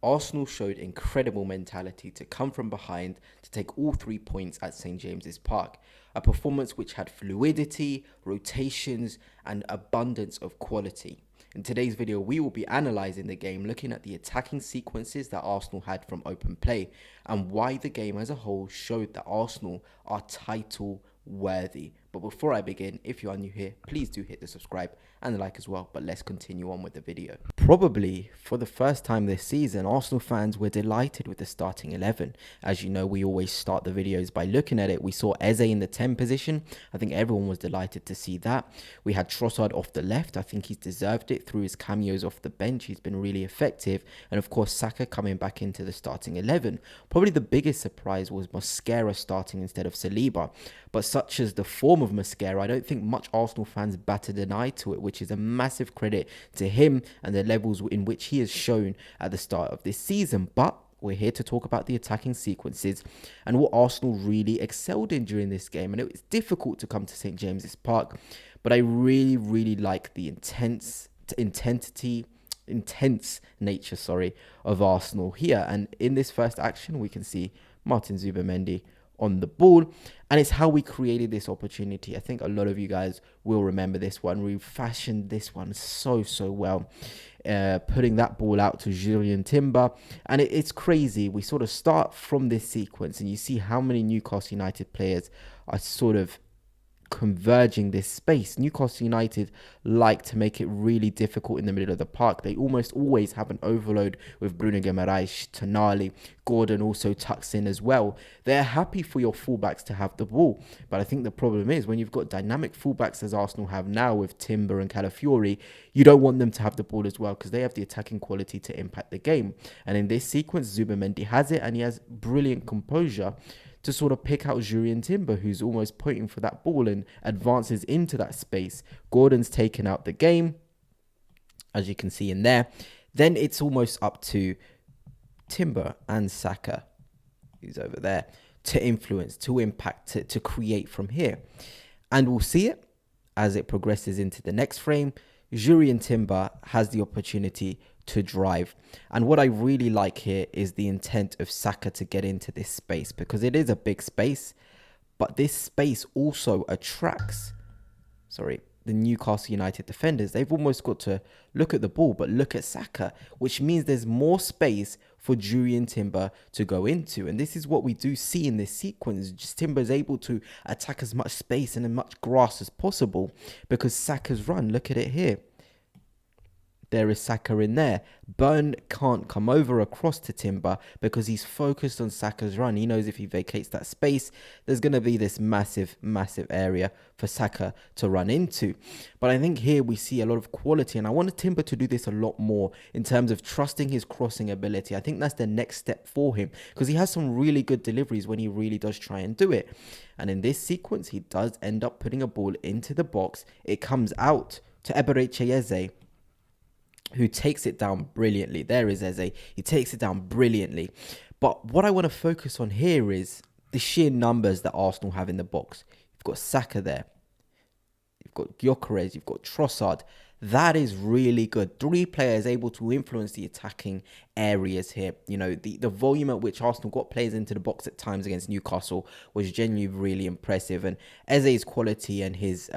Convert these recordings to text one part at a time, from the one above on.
Arsenal showed incredible mentality to come from behind to take all 3 points at St James's Park, a performance which had fluidity, rotations, and abundance of quality. In today's video, we will be analysing the game, looking at the attacking sequences that Arsenal had from open play, and why the game as a whole showed that Arsenal are title worthy. But before I begin, if you are new here, please do hit the subscribe and the like as well. But let's continue on with the video. Probably for the first time this season, Arsenal fans were delighted with the starting 11. As you know, we always start the videos by looking at it. We saw Eze in the 10 position. I think everyone was delighted to see that. We had Trossard off the left. I think he's deserved it through his cameos off the bench. He's been really effective. And of course, Saka coming back into the starting 11. Probably the biggest surprise was Mosquera starting instead of Saliba. But such as the form of Mosquera, I don't think much Arsenal fans batted an eye to it, which is a massive credit to him and the levels in which he has shown at the start of this season. But we're here to talk about the attacking sequences and what Arsenal really excelled in during this game. And it's difficult to come to St James's Park, but I really like the intense nature of Arsenal here. And in this first action, we can see Martin Zubimendi on the ball, and it's how we created this opportunity. I think a lot of you guys will remember this one. We fashioned this one so well, putting that ball out to Julian Timber, and it's crazy. We sort of start from this sequence, and you see how many Newcastle United players are sort of converging this space. Newcastle United like to make it really difficult in the middle of the park. They almost always have an overload with Bruno Guimaraes, Tonali, Gordon also tucks in as well. They're happy for your fullbacks to have the ball, but I think the problem is when you've got dynamic fullbacks as Arsenal have now with Timber and Calafiori, you don't want them to have the ball as well because they have the attacking quality to impact the game. And in this sequence, Zubimendi has it, and he has brilliant composure to sort of pick out Julian Timber, who's almost pointing for that ball and advances into that space. Gordon's taken out the game, as you can see in there. Then it's almost up to Timber and Saka, who's over there, to influence, to impact, to create from here. And we'll see it as it progresses into the next frame. Julian Timber has the opportunity to drive, and what I really like here is the intent of Saka to get into this space, because it is a big space, but this space also attracts the Newcastle United defenders. They've almost got to look at the ball but look at Saka, which means there's more space for Julian Timber to go into. And this is what we do see in this sequence. Just Timber is able to attack as much space and as much grass as possible because Saka's run, look at it here. There is Saka in there. Burn can't come over across to Timber because he's focused on Saka's run. He knows if he vacates that space, there's going to be this massive area for Saka to run into. But I think here we see a lot of quality, and I wanted Timber to do this a lot more in terms of trusting his crossing ability. I think that's the next step for him because he has some really good deliveries when he really does try and do it. And in this sequence, he does end up putting a ball into the box. It comes out to Eberechi Eze, who takes it down brilliantly. There is Eze. He takes it down brilliantly. But what I want to focus on here is the sheer numbers that Arsenal have in the box. You've got Saka there. You've got Gyökeres. You've got Trossard. That is really good. 3 players able to influence the attacking areas here. You know, the volume at which Arsenal got players into the box at times against Newcastle was genuinely really impressive. And Eze's quality and his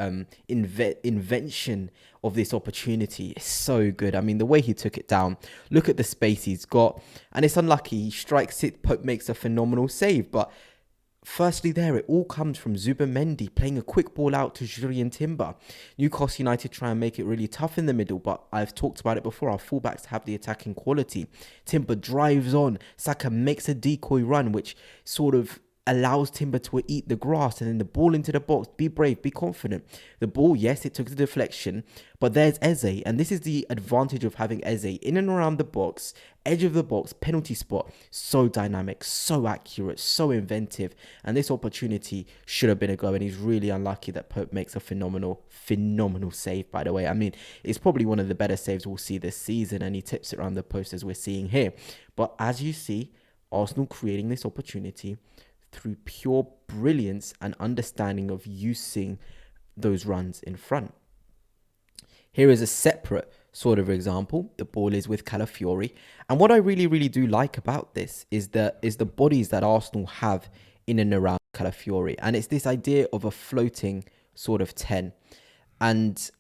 invention of this opportunity is so good. I mean, the way he took it down, look at the space he's got. And it's unlucky. He strikes it, Pope makes a phenomenal save. But firstly there, it all comes from Zubimendi playing a quick ball out to Julian Timber. Newcastle United try and make it really tough in the middle, but I've talked about it before. Our fullbacks have the attacking quality. Timber drives on. Saka makes a decoy run, which sort of allows Timber to eat the grass, and then the ball into the box. Be brave, be confident. The ball, yes, it took the deflection, but there's Eze, and this is the advantage of having Eze in and around the box, edge of the box, penalty spot. So dynamic, so accurate, so inventive, and this opportunity should have been a goal, and he's really unlucky that Pope makes a phenomenal save, by the way. I mean, it's probably one of the better saves we'll see this season, and he tips it around the post as we're seeing here. But as you see, Arsenal creating this opportunity through pure brilliance and understanding of using those runs in front. Here is a separate sort of example. The ball is with Calafiori. And what I really, really do like about this is the bodies that Arsenal have in and around Calafiori. And it's this idea of a floating sort of 10. And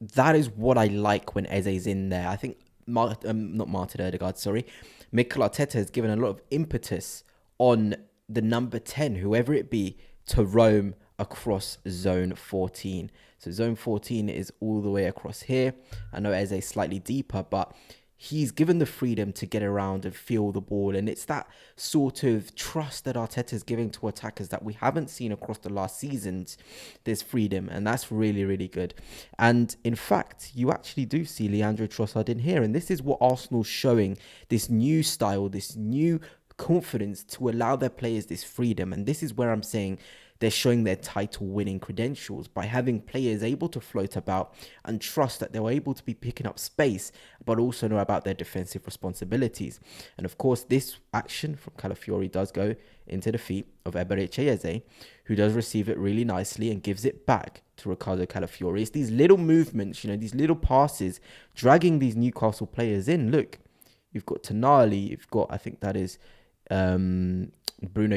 that is what I like when Eze's in there. I think, not Martin Odegaard, sorry. Mikel Arteta has given a lot of impetus on the number 10, whoever it be, to roam across zone 14. So zone 14 is all the way across here. I know Eze is slightly deeper, but he's given the freedom to get around and feel the ball. And it's that sort of trust that Arteta is giving to attackers that we haven't seen across the last seasons. There's freedom, and that's really, really good. And in fact, you actually do see Leandro Trossard in here. And this is what Arsenal's showing, this new style, this new confidence to allow their players this freedom. And this is where I'm saying they're showing their title winning credentials by having players able to float about and trust that they're able to be picking up space, but also know about their defensive responsibilities. And of course, this action from Calafiori does go into the feet of Eberechi Eze, who does receive it really nicely and gives it back to Ricardo Calafiori. It's these little movements, these little passes, dragging these Newcastle players in. Look, you've got Tonali, you've got, I think that is Bruno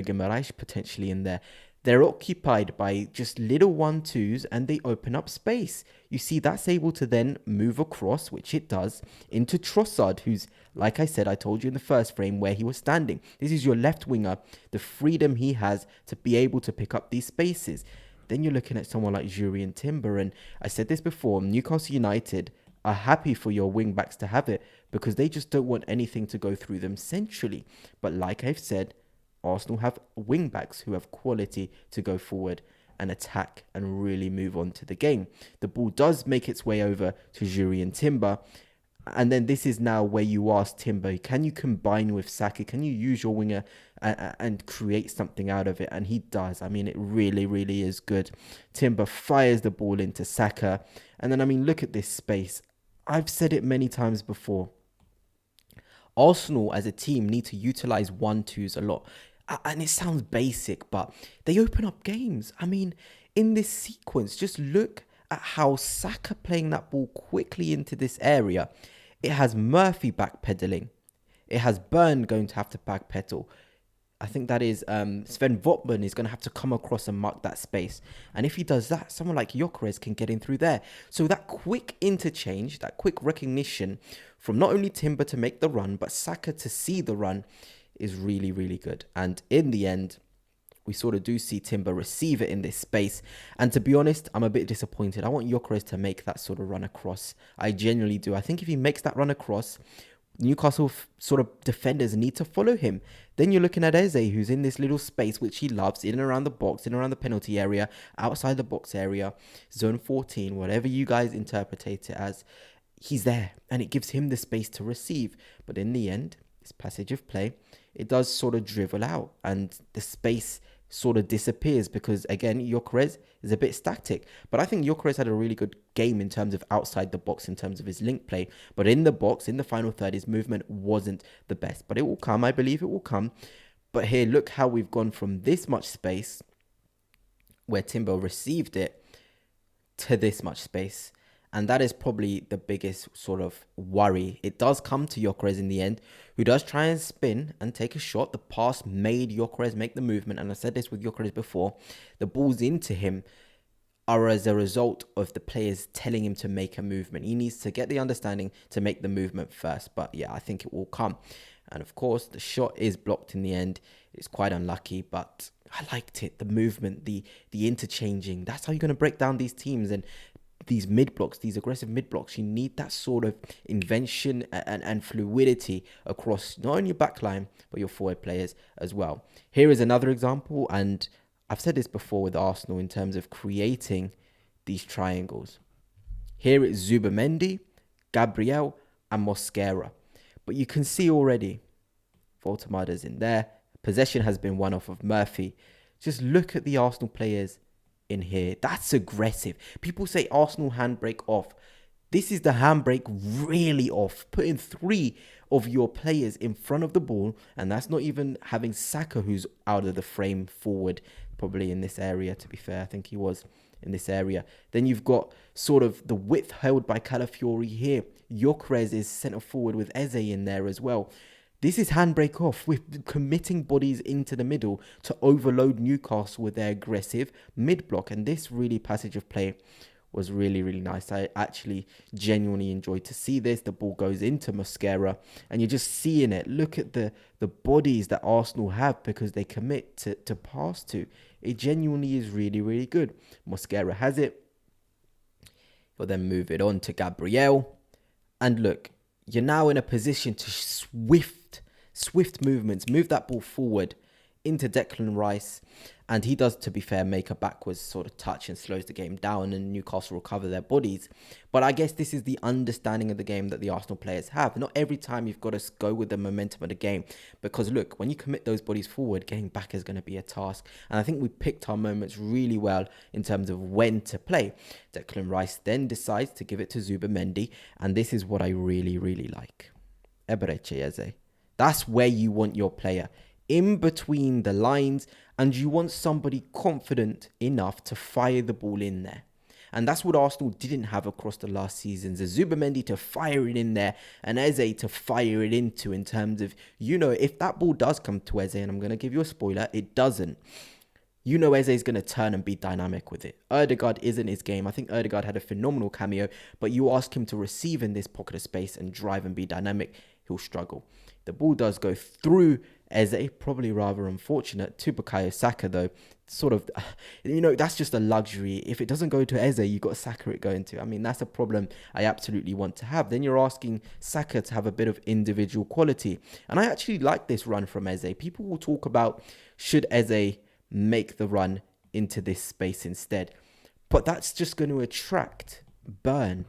Guimaraes potentially in there. They're occupied by just little 1-2s and they open up space. You see, that's able to then move across, which it does, into Trossard, who's, like I said, I told you in the first frame where he was standing. This is your left winger, the freedom he has to be able to pick up these spaces. Then you're looking at someone like Jurrien Timber, and I said this before, Newcastle United are happy for your wing backs to have it because they just don't want anything to go through them centrally. But like I've said, Arsenal have wing backs who have quality to go forward and attack and really move on to the game. The ball does make its way over to Jurrien Timber. And then this is now where you ask Timber, can you combine with Saka? Can you use your winger and create something out of it? And he does. I mean, it really, really is good. Timber fires the ball into Saka. And then, I mean, look at this space. I've said it many times before. Arsenal as a team need to utilize 1-2s a lot. And it sounds basic, but they open up games. I mean, in this sequence, just look at how Saka playing that ball quickly into this area. It has Murphy backpedaling. It has Burn going to have to backpedal. I think that is Sven Votman is going to have to come across and mark that space. And if he does that, someone like Gyökeres can get in through there. So that quick interchange, that quick recognition from not only Timber to make the run, but Saka to see the run is really, really good. And in the end, we sort of do see Timber receive it in this space. And to be honest, I'm a bit disappointed. I want Gyökeres to make that sort of run across. I genuinely do. I think if he makes that run across, Newcastle sort of defenders need to follow him. Then you're looking at Eze, who's in this little space, which he loves, in and around the box, in and around the penalty area, outside the box area, zone 14, whatever you guys interpret it as. He's there, and it gives him the space to receive. But in the end, this passage of play, it does sort of drivel out, and the space sort of disappears because, again, Gyökeres is a bit static. But I think Gyökeres had a really good game in terms of outside the box, in terms of his link play. But in the box, in the final third, his movement wasn't the best. But it will come. I believe it will come. But here, look how we've gone from this much space, where Timber received it, to this much space. And that is probably the biggest sort of worry. It does come to Gyökeres in the end, who does try and spin and take a shot. The pass made Gyökeres make the movement. And I said this with Gyökeres before. The balls into him are as a result of the players telling him to make a movement. He needs to get the understanding to make the movement first. But yeah, I think it will come. And of course, the shot is blocked in the end. It's quite unlucky, but I liked it. The movement, the interchanging. That's how you're going to break down these teams. And these mid blocks, these aggressive mid blocks, you need that sort of invention and fluidity across not only your backline, but your forward players as well. Here is another example, and I've said this before with Arsenal in terms of creating these triangles. Here it's Zubamendi, Gabriel, and Mosquera. But you can see already, Voltemada's in there. Possession has been won off of Murphy. Just look at the Arsenal players in here. That's aggressive. People say Arsenal handbrake off. This is the handbrake really off. Putting 3 of your players in front of the ball, and that's not even having Saka, who's out of the frame forward, probably in this area, to be fair. I think he was in this area. Then you've got sort of the width held by Calafiori here. Gyökeres is centre forward with Eze in there as well. This is handbrake off. We're committing bodies into the middle to overload Newcastle with their aggressive mid-block. And this really passage of play was really, really nice. I actually genuinely enjoyed to see this. The ball goes into Mosquera and you're just seeing it. Look at the bodies that Arsenal have because they commit to pass to. It genuinely is really, really good. Mosquera has it. He'll then move it on to Gabriel. And look, you're now in a position to swift movements, move that ball forward into Declan Rice. And he does, to be fair, make a backwards sort of touch and slows the game down, and Newcastle recover their bodies. But I guess this is the understanding of the game that the Arsenal players have. Not every time you've got to go with the momentum of the game. Because look, when you commit those bodies forward, getting back is going to be a task. And I think we picked our moments really well in terms of when to play. Declan Rice then decides to give it to Zubimendi. And this is what I really, really like. Eberechi Eze. That's where you want your player. In between the lines, and you want somebody confident enough to fire the ball in there. And that's what Arsenal didn't have across the last seasons. A Zubimendi to fire it in there and Eze to fire it into, in terms of, if that ball does come to Eze, and I'm going to give you a spoiler, it doesn't. Eze is going to turn and be dynamic with it. Ødegaard isn't his game. I think Ødegaard had a phenomenal cameo, but you ask him to receive in this pocket of space and drive and be dynamic, he'll struggle. The ball does go through Eze, probably rather unfortunate, to Bukayo Saka though. Sort of, that's just a luxury. If it doesn't go to Eze, you've got Saka it going to. I mean, that's a problem I absolutely want to have. Then you're asking Saka to have a bit of individual quality. And I actually like this run from Eze. People will talk about, should Eze make the run into this space instead? But that's just going to attract burn.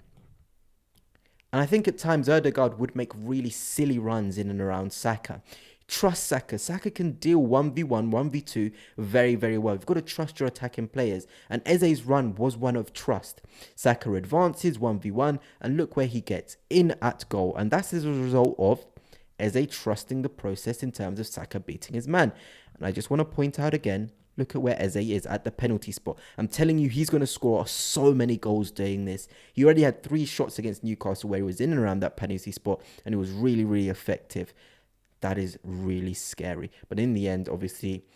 And I think at times Ødegaard would make really silly runs in and around Saka. Trust Saka. Saka can deal 1v1, 1v2 very, very well. You've got to trust your attacking players. And Eze's run was one of trust. Saka advances 1v1 and look where he gets, in at goal. And that's as a result of Eze trusting the process in terms of Saka beating his man. And I just want to point out again, look at where Eze is at the penalty spot. I'm telling you, he's going to score so many goals doing this. He already had 3 shots against Newcastle where he was in and around that penalty spot, and it was really, really effective. That is really scary. But in the end, obviously,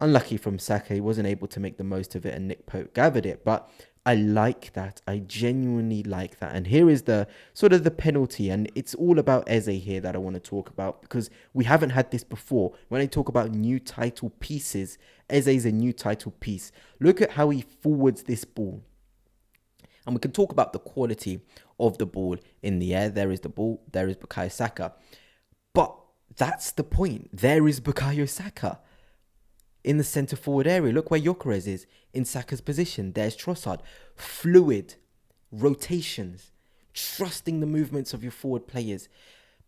unlucky from Saka. He wasn't able to make the most of it, and Nick Pope gathered it. But I like that. I genuinely like that. And here is the sort of the penalty. And it's all about Eze here that I want to talk about, because we haven't had this before. When I talk about new title pieces, Eze is a new title piece. Look at how he forwards this ball. And we can talk about the quality of the ball in the air. There is the ball. There is Bukayo Saka. But that's the point. There is Bukayo Saka in the centre forward area. Look where Gyökeres is in Saka's position. There's Trossard. Fluid rotations, trusting the movements of your forward players.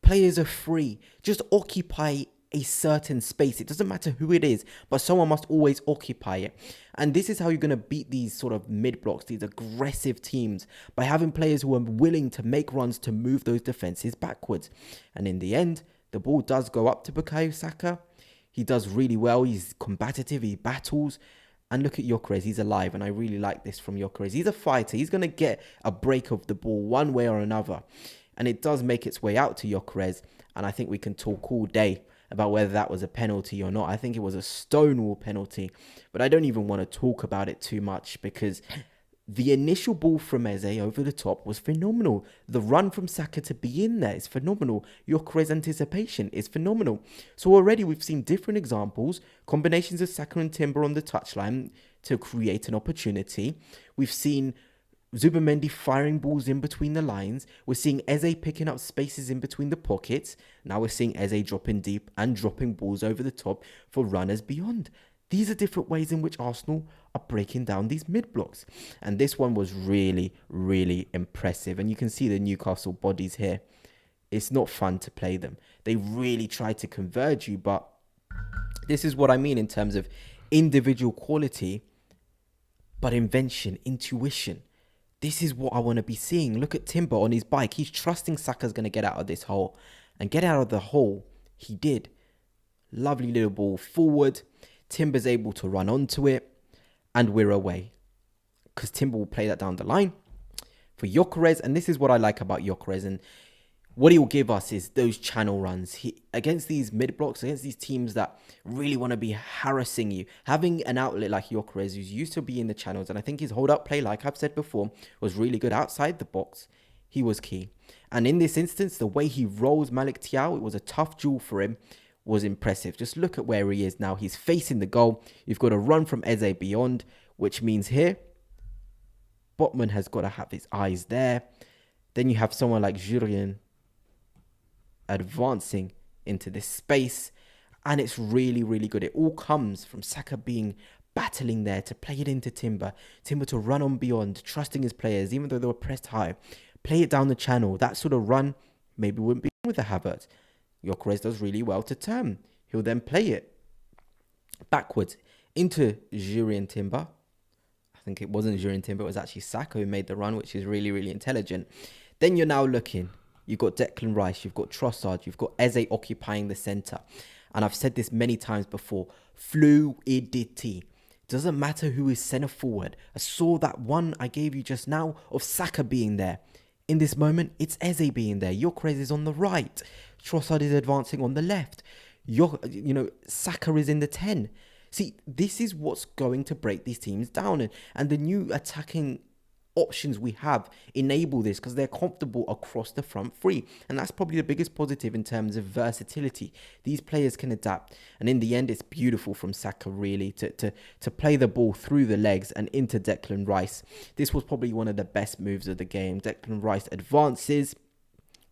Players are free. Just occupy a certain space. It doesn't matter who it is, but someone must always occupy it. And this is how you're going to beat these sort of mid-blocks, these aggressive teams, by having players who are willing to make runs to move those defences backwards. And in the end, the ball does go up to Bukayo Saka. He does really well. He's combative. He battles. And look at Gyökeres. He's alive. And I really like this from Gyökeres. He's a fighter. He's going to get a break of the ball one way or another. And it does make its way out to Gyökeres. And I think we can talk all day about whether that was a penalty or not. I think it was a stonewall penalty. But I don't even want to talk about it too much, because the initial ball from Eze over the top was phenomenal. The run from Saka to be in there is phenomenal. Gyökeres' anticipation is phenomenal. So already we've seen different examples, combinations of Saka and Timber on the touchline to create an opportunity. We've seen Zubimendi firing balls in between the lines. We're seeing Eze picking up spaces in between the pockets. Now we're seeing Eze dropping deep and dropping balls over the top for runners beyond. These are different ways in which Arsenal are breaking down these mid-blocks. And this one was really, really impressive. And you can see the Newcastle bodies here. It's not fun to play them. They really try to converge you, but this is what I mean in terms of individual quality, but invention, intuition. This is what I want to be seeing. Look at Timber on his bike. He's trusting Saka's going to get out of this hole. And get out of the hole, he did. Lovely little ball forward. Timber's able to run onto it, and we're away. because Timber will play that down the line for Gyökeres. And this is what I like about Gyökeres, and what he will give us is those channel runs. Against these mid blocks, against these teams that really want to be harassing you, having an outlet like Gyökeres, who's used to be in the channels, and I think his hold-up play, like I've said before, was really good outside the box. He was key. And in this instance, the way he rolls Malik Thiaw, it was a tough duel for him, was impressive. Just look at where he is now. He's facing the goal. You've got a run from Eze beyond, which means here, Botman has got to have his eyes there. Then you have someone like Julien advancing into this space, and it's really, really good. It all comes from Saka battling there to play it into Timber to run on beyond, trusting his players, even though they were pressed high, play it down the channel. That sort of run maybe wouldn't be with the Havertz. Gyökeres does really well to turn. He'll then play it backwards into Julien Timber. I think it wasn't Julien Timber, it was actually Saka who made the run, which is really, really intelligent. Then you're now looking, you've got Declan Rice, you've got Trossard, you've got Eze occupying the centre. And I've said this many times before, fluidity. Doesn't matter who is centre forward. I saw that one I gave you just now of Saka being there. In this moment, it's Eze being there. Gyökeres is on the right. Trossard is advancing on the left. Saka is in the 10. See, this is what's going to break these teams down. And the new attacking options we have enable this because they're comfortable across the front three. And that's probably the biggest positive in terms of versatility. These players can adapt. And in the end, it's beautiful from Saka, really, to play the ball through the legs and into Declan Rice. This was probably one of the best moves of the game. Declan Rice advances.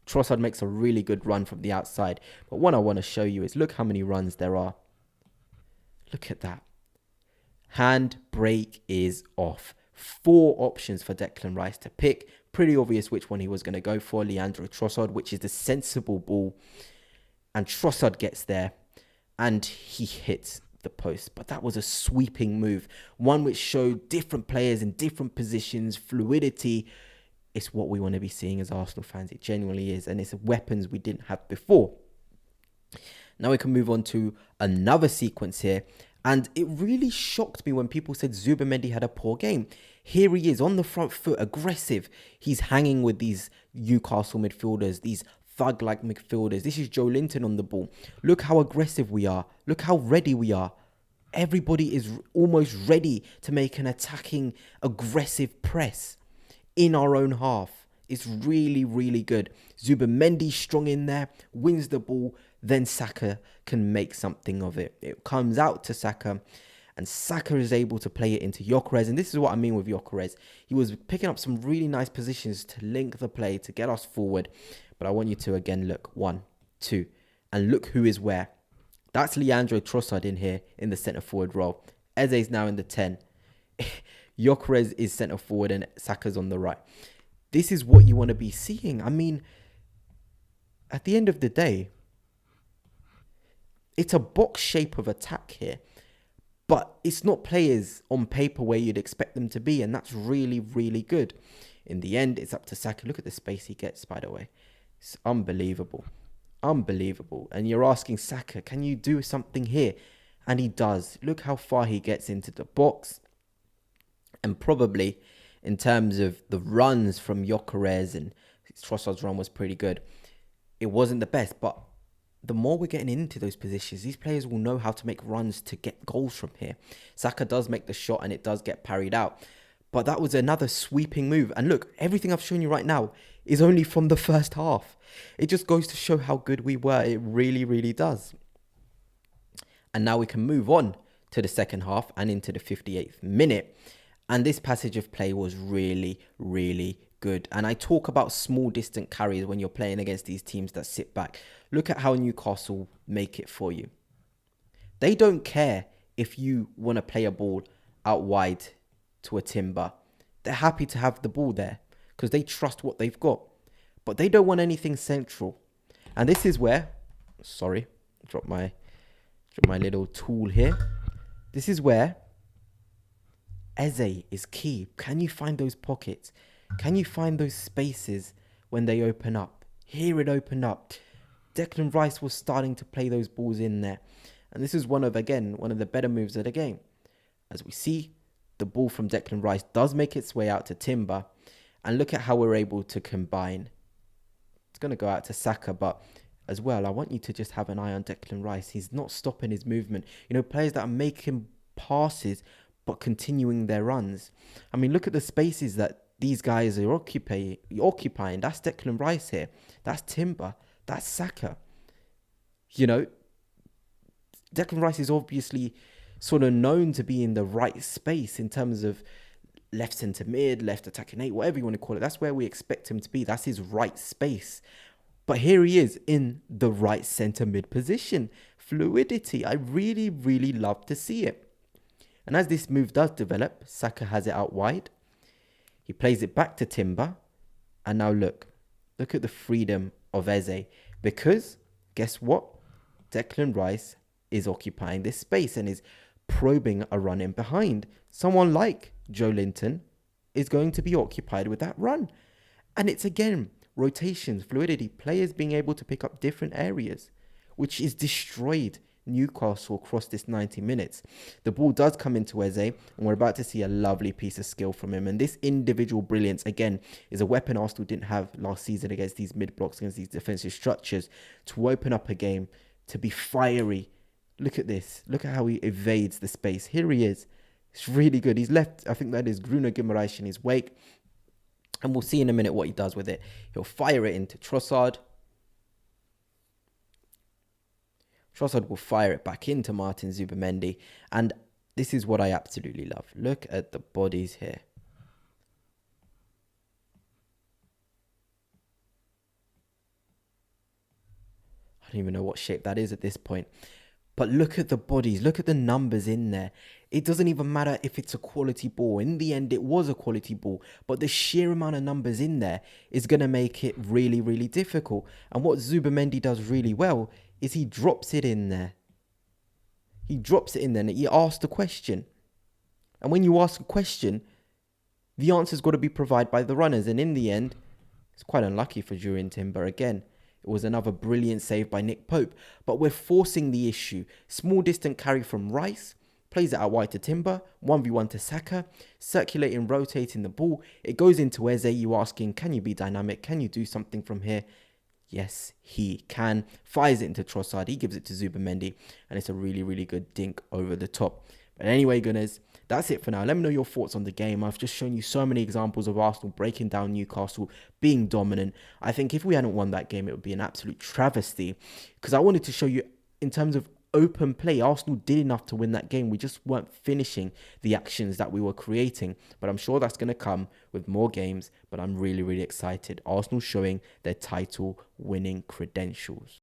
Trossard makes a really good run from the outside. But what I want to show you is look how many runs there are. Look at that. Handbrake is off. 4 options for Declan Rice to pick. Pretty obvious which one he was going to go for. Leandro Trossard, which is the sensible ball. And Trossard gets there and he hits the post. But that was a sweeping move. One which showed different players in different positions, fluidity. It's what we want to be seeing as Arsenal fans. It genuinely is. And it's weapons we didn't have before. Now we can move on to another sequence here. And it really shocked me when people said Zubimendi had a poor game. Here he is on the front foot, aggressive. He's hanging with these Newcastle midfielders, these thug-like midfielders. This is Joe Linton on the ball. Look how aggressive we are. Look how ready we are. Everybody is almost ready to make an attacking, aggressive press in our own half. It's really, really good. Zubimendi strong in there, wins the ball. Then Saka can make something of it. It comes out to Saka, and Saka is able to play it into Gyökeres. And this is what I mean with Gyökeres. He was picking up some really nice positions to link the play, to get us forward. But I want you to, again, look. 1, 2, and look who is where. That's Leandro Trossard in here in the centre-forward role. Eze's now in the 10. Gyökeres is centre-forward and Saka's on the right. This is what you want to be seeing. I mean, at the end of the day, it's a box shape of attack here, but it's not players on paper where you'd expect them to be, and that's really, really good. In the end, it's up to Saka. Look at the space he gets, by the way. It's unbelievable. Unbelievable. And you're asking Saka, can you do something here? And he does. Look how far he gets into the box. And probably, in terms of the runs from Gyökeres, and Trossard's run was pretty good, it wasn't the best, but the more we're getting into those positions, these players will know how to make runs to get goals from here. Saka does make the shot and it does get parried out. But that was another sweeping move. And look, everything I've shown you right now is only from the first half. It just goes to show how good we were. It really, really does. And now we can move on to the second half and into the 58th minute. And this passage of play was really, really good. And I talk about small distant carries when you're playing against these teams that sit back. Look at how Newcastle make it for you. They don't care if you want to play a ball out wide to a Timber. They're happy to have the ball there because they trust what they've got. But they don't want anything central. And this is where, sorry, drop my little tool here. This is where Eze is key. Can you find those pockets? Can you find those spaces when they open up? Here it opened up. Declan Rice was starting to play those balls in there. And this is one of the better moves of the game. As we see, the ball from Declan Rice does make its way out to Timber. And look at how we're able to combine. It's going to go out to Saka, but as well, I want you to just have an eye on Declan Rice. He's not stopping his movement. You know, players that are making passes but continuing their runs. I mean, look at the spaces that these guys are occupying. That's Declan Rice here. That's Timber. That's Saka. You know, Declan Rice is obviously sort of known to be in the right space in terms of left centre mid, left attacking eight, whatever you want to call it. That's where we expect him to be. That's his right space. But here he is in the right centre mid position. Fluidity. I really, really love to see it. And as this move does develop, Saka has it out wide. He plays it back to Timber. And now look at the freedom of Eze. Because, guess what? Declan Rice is occupying this space and is probing a run in behind. Someone like Joe Linton is going to be occupied with that run. And it's again, rotations, fluidity, players being able to pick up different areas, which is destroyed Newcastle across this 90 minutes. The ball does come into Eze, and we're about to see a lovely piece of skill from him. And this individual brilliance, again, is a weapon Arsenal didn't have last season against these mid-blocks, against these defensive structures, to open up a game, to be fiery. Look at this. Look at how he evades the space. Here he is. It's really good. He's left, I think that is Bruno Guimaraes in his wake. And we'll see in a minute what he does with it. He'll fire it into Trossard. Trossard will fire it back into Martin Zubimendi. And this is what I absolutely love. Look at the bodies here. I don't even know what shape that is at this point. But look at the bodies. Look at the numbers in there. It doesn't even matter if it's a quality ball. In the end, it was a quality ball. But the sheer amount of numbers in there is going to make it really, really difficult. And what Zubimendi does really well is he drops it in there. He drops it in there and he asks a question. And when you ask a question, the answer's got to be provided by the runners. And in the end, it's quite unlucky for Jurien Timber again. It was another brilliant save by Nick Pope. But we're forcing the issue. Small distant carry from Rice. Plays it out wide to Timber. 1v1 to Saka. Circulating, rotating the ball. It goes into Eze. You asking, can you be dynamic? Can you do something from here? Yes, he can. Fires it into Trossard. He gives it to Zubimendi. And it's a really, really good dink over the top. But anyway, Gunners, that's it for now. Let me know your thoughts on the game. I've just shown you so many examples of Arsenal breaking down Newcastle, being dominant. I think if we hadn't won that game, it would be an absolute travesty. Because I wanted to show you, in terms of open play, Arsenal did enough to win that game. We just weren't finishing the actions that we were creating. But I'm sure that's going to come with more games. But I'm really, really excited. Arsenal showing their title winning credentials.